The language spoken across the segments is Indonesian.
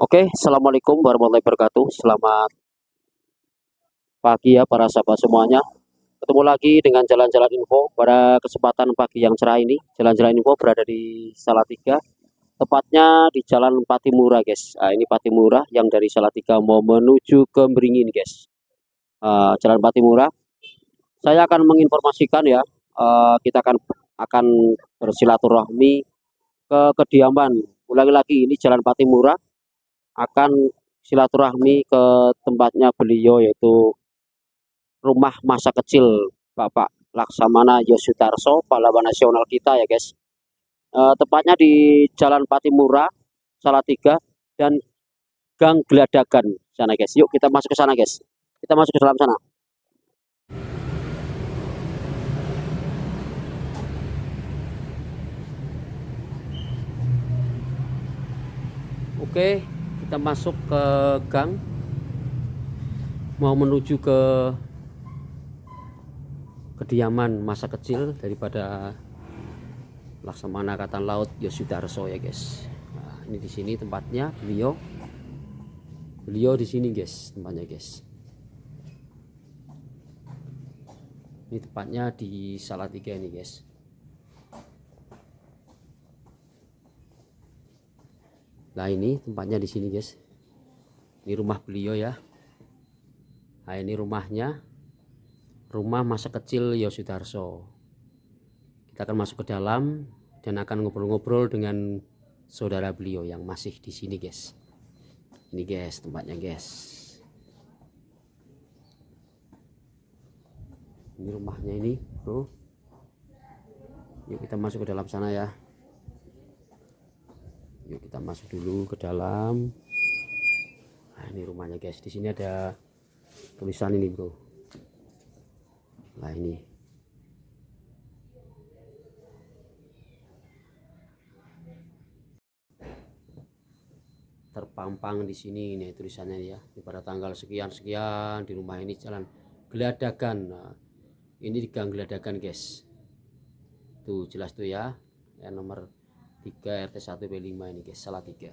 Oke, assalamualaikum warahmatullahi wabarakatuh. Selamat pagi ya para sahabat semuanya. Ketemu lagi dengan jalan-jalan info pada kesempatan pagi yang cerah ini. Jalan-jalan info berada di Salatiga, tepatnya di Jalan Patimura, guys. Nah, ini Patimura yang dari Salatiga mau menuju ke Beringin, guys. Jalan Patimura. Saya akan menginformasikan ya. Kita akan bersilaturahmi ke kediaman. Ulangi lagi, ini Jalan Patimura akan silaturahmi ke tempatnya beliau, yaitu rumah masa kecil Bapak Laksamana Yosudarso, pahlawan nasional kita ya guys. Tepatnya di Jalan Patimura, Salatiga, dan Gang Geladagan sana guys. Yuk kita masuk ke sana guys. Kita masuk ke dalam sana. Oke, kita masuk ke gang. Mau menuju ke kediaman masa kecil daripada Laksamana Angkatan Laut Yosudarso ya guys. Nah, ini di sini tempatnya beliau di sini guys, tempatnya guys. Ini tempatnya di Salatiga ini guys. Nah ini tempatnya di sini guys. Ini rumah beliau ya. Nah ini rumahnya, rumah masa kecil Yosudarso. Kita akan masuk ke dalam dan akan ngobrol-ngobrol dengan saudara beliau yang masih di sini guys. Ini guys tempatnya guys. Ini rumahnya ini bro. Yuk kita masuk ke dalam sana ya. Yuk kita masuk dulu ke dalam. Nah ini rumahnya guys. Di sini ada tulisan ini bro. Nah ini. Terpampang di sini nih tulisannya ya. Pada tanggal sekian-sekian di rumah ini Jalan Geladagan. Nah, ini di Gang Geladagan guys. Tuh jelas tuh ya. Yang nomor 3 RT 1 B5 ini guys, Salatiga.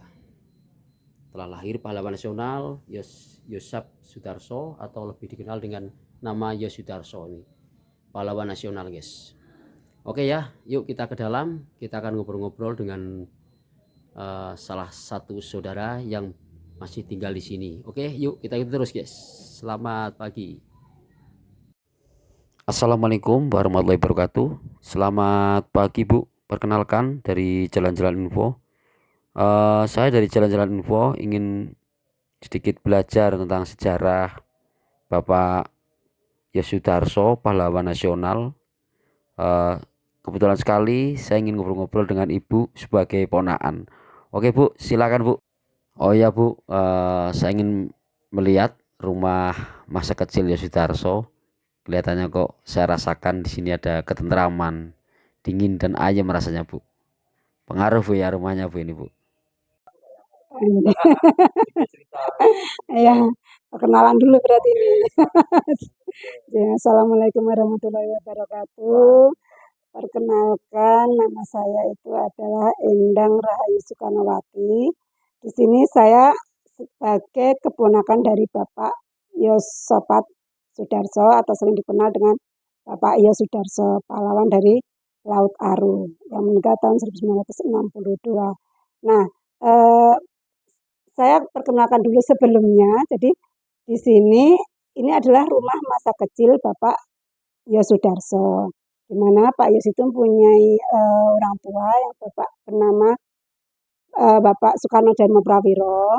Telah lahir pahlawan nasional Yosap Sudarso atau lebih dikenal dengan nama Yosudarso ini. Pahlawan nasional guys. Oke ya, yuk kita ke dalam. Kita akan ngobrol-ngobrol dengan salah satu saudara yang masih tinggal di sini. Oke, yuk kita ikuti terus guys. Selamat pagi. Assalamualaikum warahmatullahi wabarakatuh. Selamat pagi Bu. Perkenalkan dari Jalan-Jalan Info. Saya dari Jalan-Jalan Info ingin sedikit belajar tentang sejarah Bapak Yosudarso, pahlawan nasional. Kebetulan sekali saya ingin ngobrol-ngobrol dengan Ibu sebagai ponaan. Oke Bu, silakan Bu. Oh ya Bu, saya ingin melihat rumah masa kecil Yosudarso. Kelihatannya kok saya rasakan di sini ada ketentraman, dingin dan ayam rasanya Bu. Pengaruh Bu ya rumahnya Bu ini Bu. Ya, perkenalan dulu berarti ini. Ya, Assalamualaikum warahmatullahi wabarakatuh. Perkenalkan, nama saya itu adalah Endang Rahayu Soekarnowati. Di sini saya sebagai keponakan dari Bapak Yosopat Sudarso atau sering dikenal dengan Bapak Yos Sudarso, pahlawan dari Laut Aru yang meninggal tahun 1962. Nah, eh, saya perkenalkan dulu sebelumnya. Jadi di sini ini adalah rumah masa kecil Bapak Yosudarso, di mana Pak Yos itu mempunyai orang tua yang Bapak bernama Bapak Soekarno Dharma Prawiro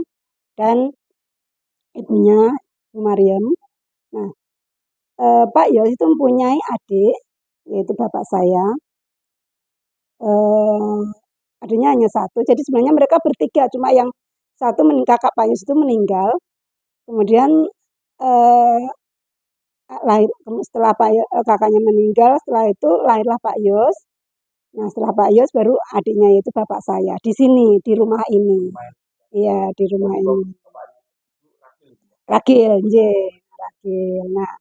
dan ibunya Bu Mariam. Nah, Pak Yos itu mempunyai adik, yaitu bapak saya. Adiknya hanya satu, jadi sebenarnya mereka bertiga, cuma yang satu kakak Pak Yos itu meninggal. Kemudian lahir setelah kakaknya meninggal, setelah itu lahirlah Pak Yos. Nah, setelah Pak Yos baru adiknya yaitu bapak saya di sini, di rumah ini. Iya, di rumah ini. Ragil, Ragil. Nah,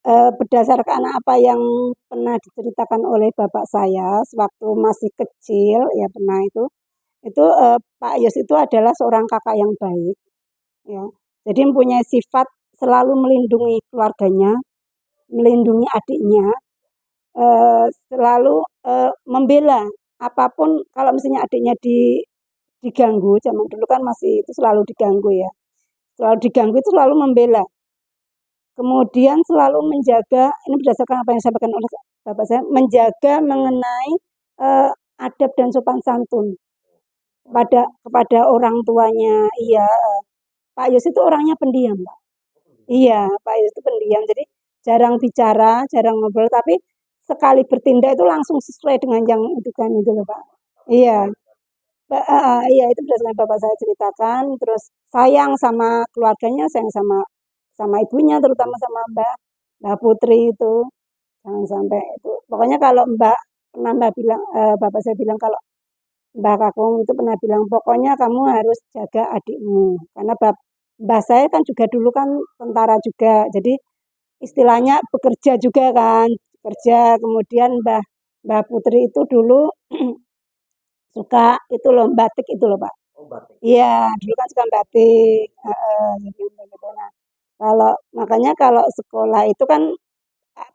berdasarkan apa yang pernah diceritakan oleh bapak saya sewaktu masih kecil, ya pernah itu. Itu Pak Yos itu adalah seorang kakak yang baik, ya. Jadi mempunyai sifat selalu melindungi keluarganya, melindungi adiknya, selalu membela apapun kalau misalnya adiknya diganggu, zaman dulu kan masih itu selalu diganggu ya. Selalu diganggu itu selalu membela. Kemudian selalu menjaga, ini berdasarkan apa yang disampaikan oleh bapak saya, menjaga mengenai adab dan sopan santun kepada orang tuanya. Iya, Pak Yos itu orangnya pendiam, Pak. Iya, Pak Yos itu pendiam. Jadi jarang bicara, jarang ngobrol, tapi sekali bertindak itu langsung sesuai dengan yang itu kan itu loh, Pak. Iya. Iya itu berdasarkan bapak saya ceritakan, terus sayang sama keluarganya, sayang sama sama ibunya, terutama sama Mbak Mbak Putri itu. Jangan sampai itu. Pokoknya kalau Mbak pernah Mbak bilang, bapak saya bilang kalau Mbak Kakung itu pernah bilang, pokoknya kamu harus jaga adikmu. Karena Mbak saya kan juga dulu kan tentara juga, jadi istilahnya bekerja juga kan, kerja. Kemudian Mbak Putri itu dulu suka itu loh batik itu loh Pak. Iya, dulu kan suka batik. Jadi begitu. Nah, kalau makanya kalau sekolah itu kan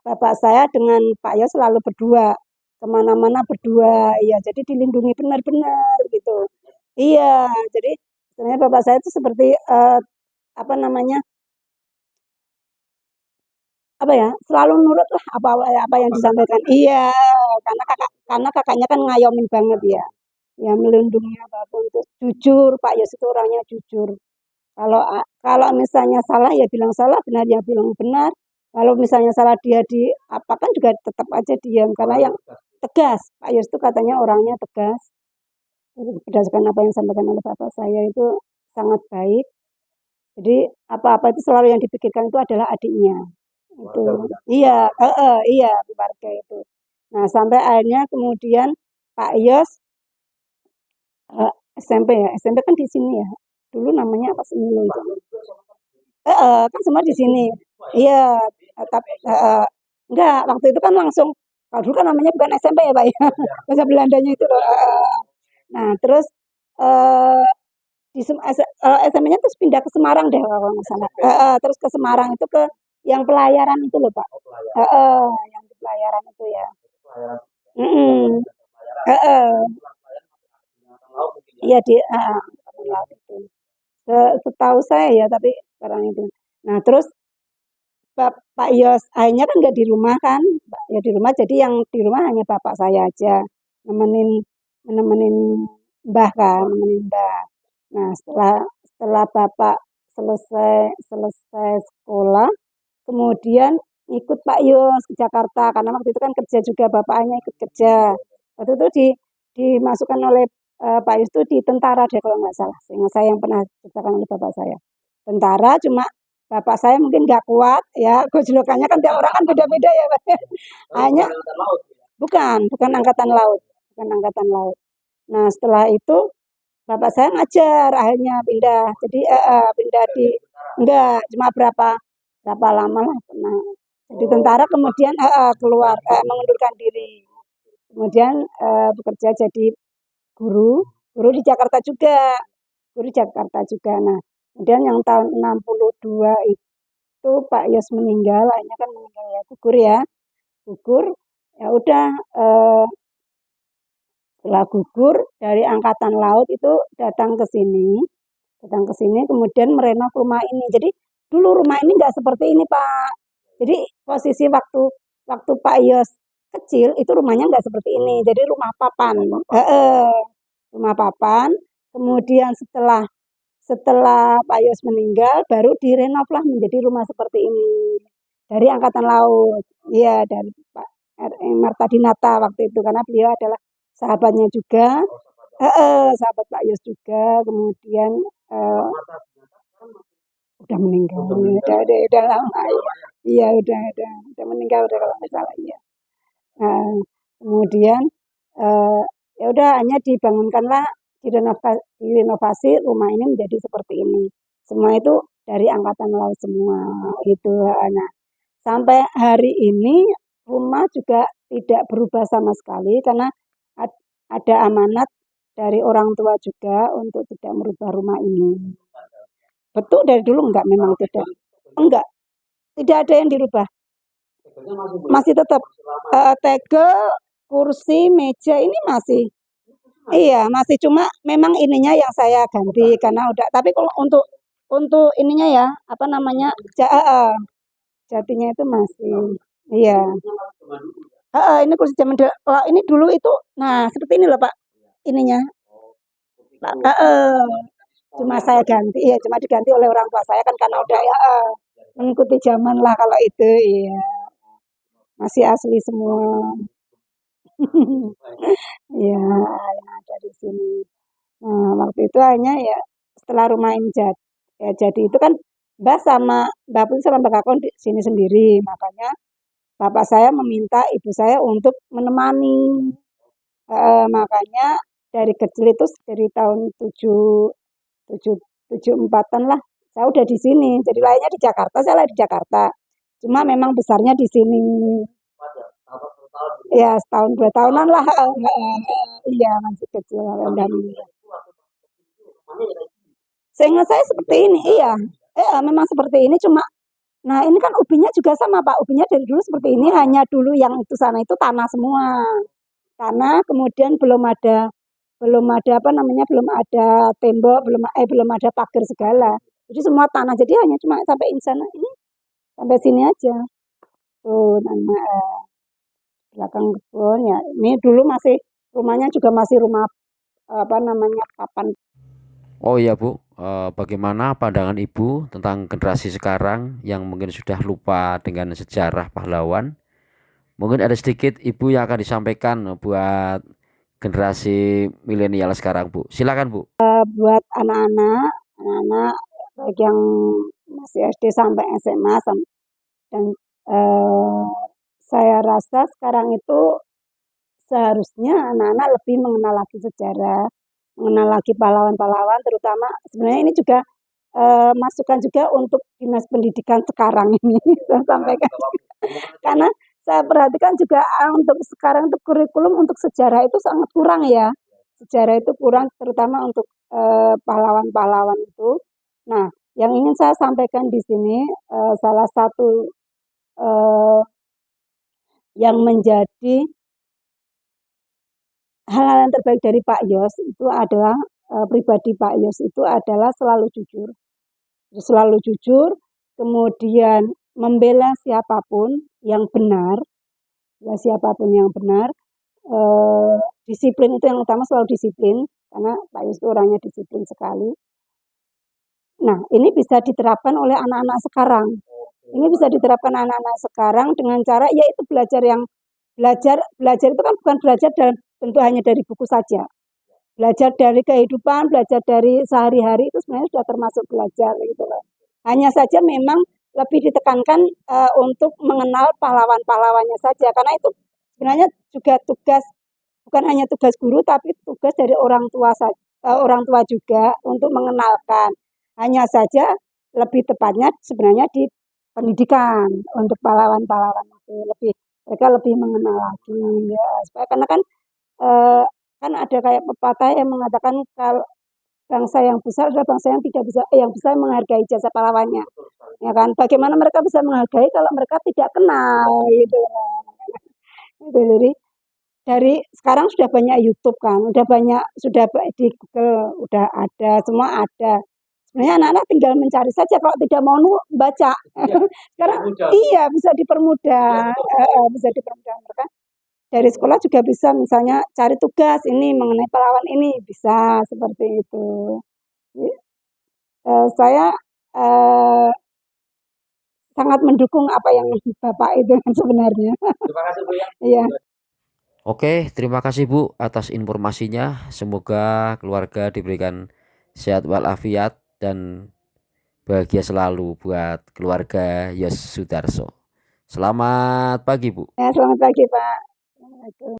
bapak saya dengan Pak Yos selalu berdua, kemana-mana berdua. Iya, jadi dilindungi benar-benar gitu. Iya, jadi sebenarnya bapak saya itu seperti apa namanya, apa ya, selalu nurut lah apa apa yang disampaikan. Iya, karena kakaknya kan ngayomin banget ya. Ya melindungi apapun itu jujur, Pak Yos itu orangnya jujur. Kalau misalnya salah ya bilang salah, benar ya bilang benar. Kalau misalnya salah dia di apa kan juga tetap aja diam karena yang tegas. Pak Yos itu katanya orangnya tegas. Berdasarkan apa yang disampaikan oleh bapak saya itu sangat baik. Jadi apa-apa itu selalu yang dipikirkan itu adalah adiknya. Itu iya, iya keluarga itu. Nah sampai akhirnya kemudian Pak Yos SMP ya, SMP kan di sini ya. Dulu namanya apa sih Milo itu? Kan semua di sini. Iya, tapi enggak, waktu itu kan langsung kalau dulu kan namanya bukan SMP ya, Pak, ya. Bahasa Belandanya itu loh, Nah, terus eee, di SMP-nya terus pindah ke Semarang deh kalau nggak salah. Terus ke Semarang itu ke yang pelayaran itu loh, Pak. Yang di pelayaran itu ya. Mhm, heeh. Iya di Angkatan Laut itu. Setahu saya ya, tapi sekarang itu. Nah, terus Pak Yos akhirnya kan nggak di rumah kan, ya di rumah jadi yang di rumah hanya bapak saya aja, nemenin nemenin Mbah kan, nemenin Mbah. Nah, setelah setelah bapak selesai selesai sekolah, kemudian ikut Pak Yos ke Jakarta karena waktu itu kan kerja juga bapaknya ikut kerja. Waktu itu dimasukkan oleh Pak Yos itu di tentara deh kalau nggak salah. Seingat saya yang pernah ceritakan oleh bapak saya. Tentara cuma bapak saya mungkin nggak kuat ya, gojlokannya kan tiap orang kan beda-beda ya Pak. Hanya bukan angkatan laut, bukan angkatan laut. Nah setelah itu bapak saya ngajar akhirnya pindah. Jadi pindah di enggak cuma berapa berapa lama lah pernah. Jadi tentara kemudian keluar mengundurkan diri. Kemudian bekerja jadi guru di Jakarta juga, guru di Jakarta juga. Nah, kemudian yang tahun 62 itu Pak Yos meninggal, akhirnya kan meninggal ya, gugur. Ya udah setelah gugur dari angkatan laut itu datang ke sini kemudian merenov rumah ini. Jadi dulu rumah ini nggak seperti ini Pak. Jadi posisi waktu waktu Pak Yos kecil itu rumahnya nggak seperti ini. Jadi rumah papan, rumah papan. Kemudian setelah setelah Pak Yos meninggal baru direnov lah menjadi rumah seperti ini dari angkatan laut. Iya dari Pak R.E. Martadinata waktu itu karena beliau adalah sahabatnya juga. Sahabat Pak Yos juga. Kemudian eh, udah meninggal. Udah lama. Iya udah meninggal udah kalau nggak salah iya. Nah, kemudian eh, ya udah hanya dibangunkanlah direnovasi rumah ini menjadi seperti ini. Semua itu dari angkatan laut semua itu. Nah, sampai hari ini rumah juga tidak berubah sama sekali karena ada amanat dari orang tua juga untuk tidak merubah rumah ini. Betul, dari dulu enggak, memang tidak. Enggak, tidak ada yang dirubah. Masih tetap tegel, kursi, meja ini masih. Iya, masih, cuma memang ininya yang saya ganti karena udah, tapi kalau untuk ininya ya, apa namanya, jatinya itu masih. Iya. Ini kursi zaman kalau ini dulu itu, nah seperti ini loh Pak, ininya. Pak, cuma saya ganti, ya cuma diganti oleh orang tua saya kan karena udah ya mengikuti zaman lah kalau itu, iya. Masih asli semua. Iya, yang ada di sini. Nah, waktu itu hanya ya setelah rumah ini jadi itu kan Mbah sama Mbak Putri sama Mbak Kakon di sini sendiri, makanya bapak saya meminta ibu saya untuk menemani. Makanya dari kecil itu dari tahun 74-an lah, saya udah di sini. Jadi lainnya di Jakarta, saya lah di Jakarta. Cuma memang besarnya di sini. Ya setahun 2 tahunan lah. Iya masih kecil. Seingat saya seperti ini, iya. Memang seperti ini, cuma nah ini kan ubinya juga sama Pak, ubinya dari dulu seperti ini, hanya dulu yang itu sana itu tanah semua. Tanah, kemudian belum ada apa namanya, belum ada tembok, belum ada pagar segala. Jadi semua tanah, jadi hanya cuma sampai ini sana ini, sampai sini aja. Tuh nama belakang kebun ya. Ini dulu masih rumahnya juga masih rumah apa namanya, papan. Oh iya Bu, bagaimana pandangan Ibu tentang generasi sekarang yang mungkin sudah lupa dengan sejarah pahlawan? Mungkin ada sedikit Ibu yang akan disampaikan buat generasi milenial sekarang Bu. Silakan Bu. Buat anak-anak baik yang masih SD sampai SMA dan saya rasa sekarang itu seharusnya anak-anak lebih mengenal lagi sejarah, mengenal lagi pahlawan-pahlawan, terutama sebenarnya ini juga masukan juga untuk dinas pendidikan sekarang ini saya sampaikan. Karena saya perhatikan juga untuk sekarang untuk kurikulum untuk sejarah itu sangat kurang ya. Sejarah itu kurang terutama untuk pahlawan-pahlawan itu. Nah, yang ingin saya sampaikan di sini salah satu yang menjadi hal-hal yang terbaik dari Pak Yos itu adalah pribadi Pak Yos itu adalah selalu jujur, kemudian membela siapapun yang benar, ya siapapun yang benar. Disiplin itu yang utama, selalu disiplin karena Pak Yus itu orangnya disiplin sekali. Nah, ini bisa diterapkan oleh anak-anak sekarang. Ini bisa diterapkan anak-anak sekarang dengan cara yaitu belajar itu kan bukan belajar dalam bentuk hanya dari buku saja. Belajar dari kehidupan, belajar dari sehari-hari itu sebenarnya sudah termasuk belajar gitu loh. Hanya saja memang lebih ditekankan untuk mengenal pahlawan-pahlawannya saja karena itu sebenarnya juga tugas, bukan hanya tugas guru tapi tugas dari orang tua juga untuk mengenalkan. Hanya saja lebih tepatnya sebenarnya di pendidikan untuk pahlawan-pahlawan itu mereka lebih mengenal lagi ya supaya karena kan kan ada kayak pepatah yang mengatakan kalau bangsa yang besar adalah bangsa yang bisa menghargai jasa pahlawannya, ya kan? Bagaimana mereka bisa menghargai kalau mereka tidak kenal gitu. Itu jadi dari sekarang sudah banyak YouTube kan, sudah di Google udah ada, semua ada. Sebenarnya anak-anak tinggal mencari saja kalau tidak mau baca. Sekarang iya bisa dipermudah, bisa dipermudah mereka. Dari sekolah juga bisa misalnya cari tugas ini mengenai pahlawan ini bisa seperti itu. Saya sangat mendukung apa yang Bapak itu sebenarnya. Terima kasih Bu ya. Iya. Oke, terima kasih Bu atas informasinya. Semoga keluarga diberikan sehat walafiat dan bahagia selalu buat keluarga Yos Sudarso. Selamat pagi Bu. Ya, selamat pagi Pak. Assalamualaikum.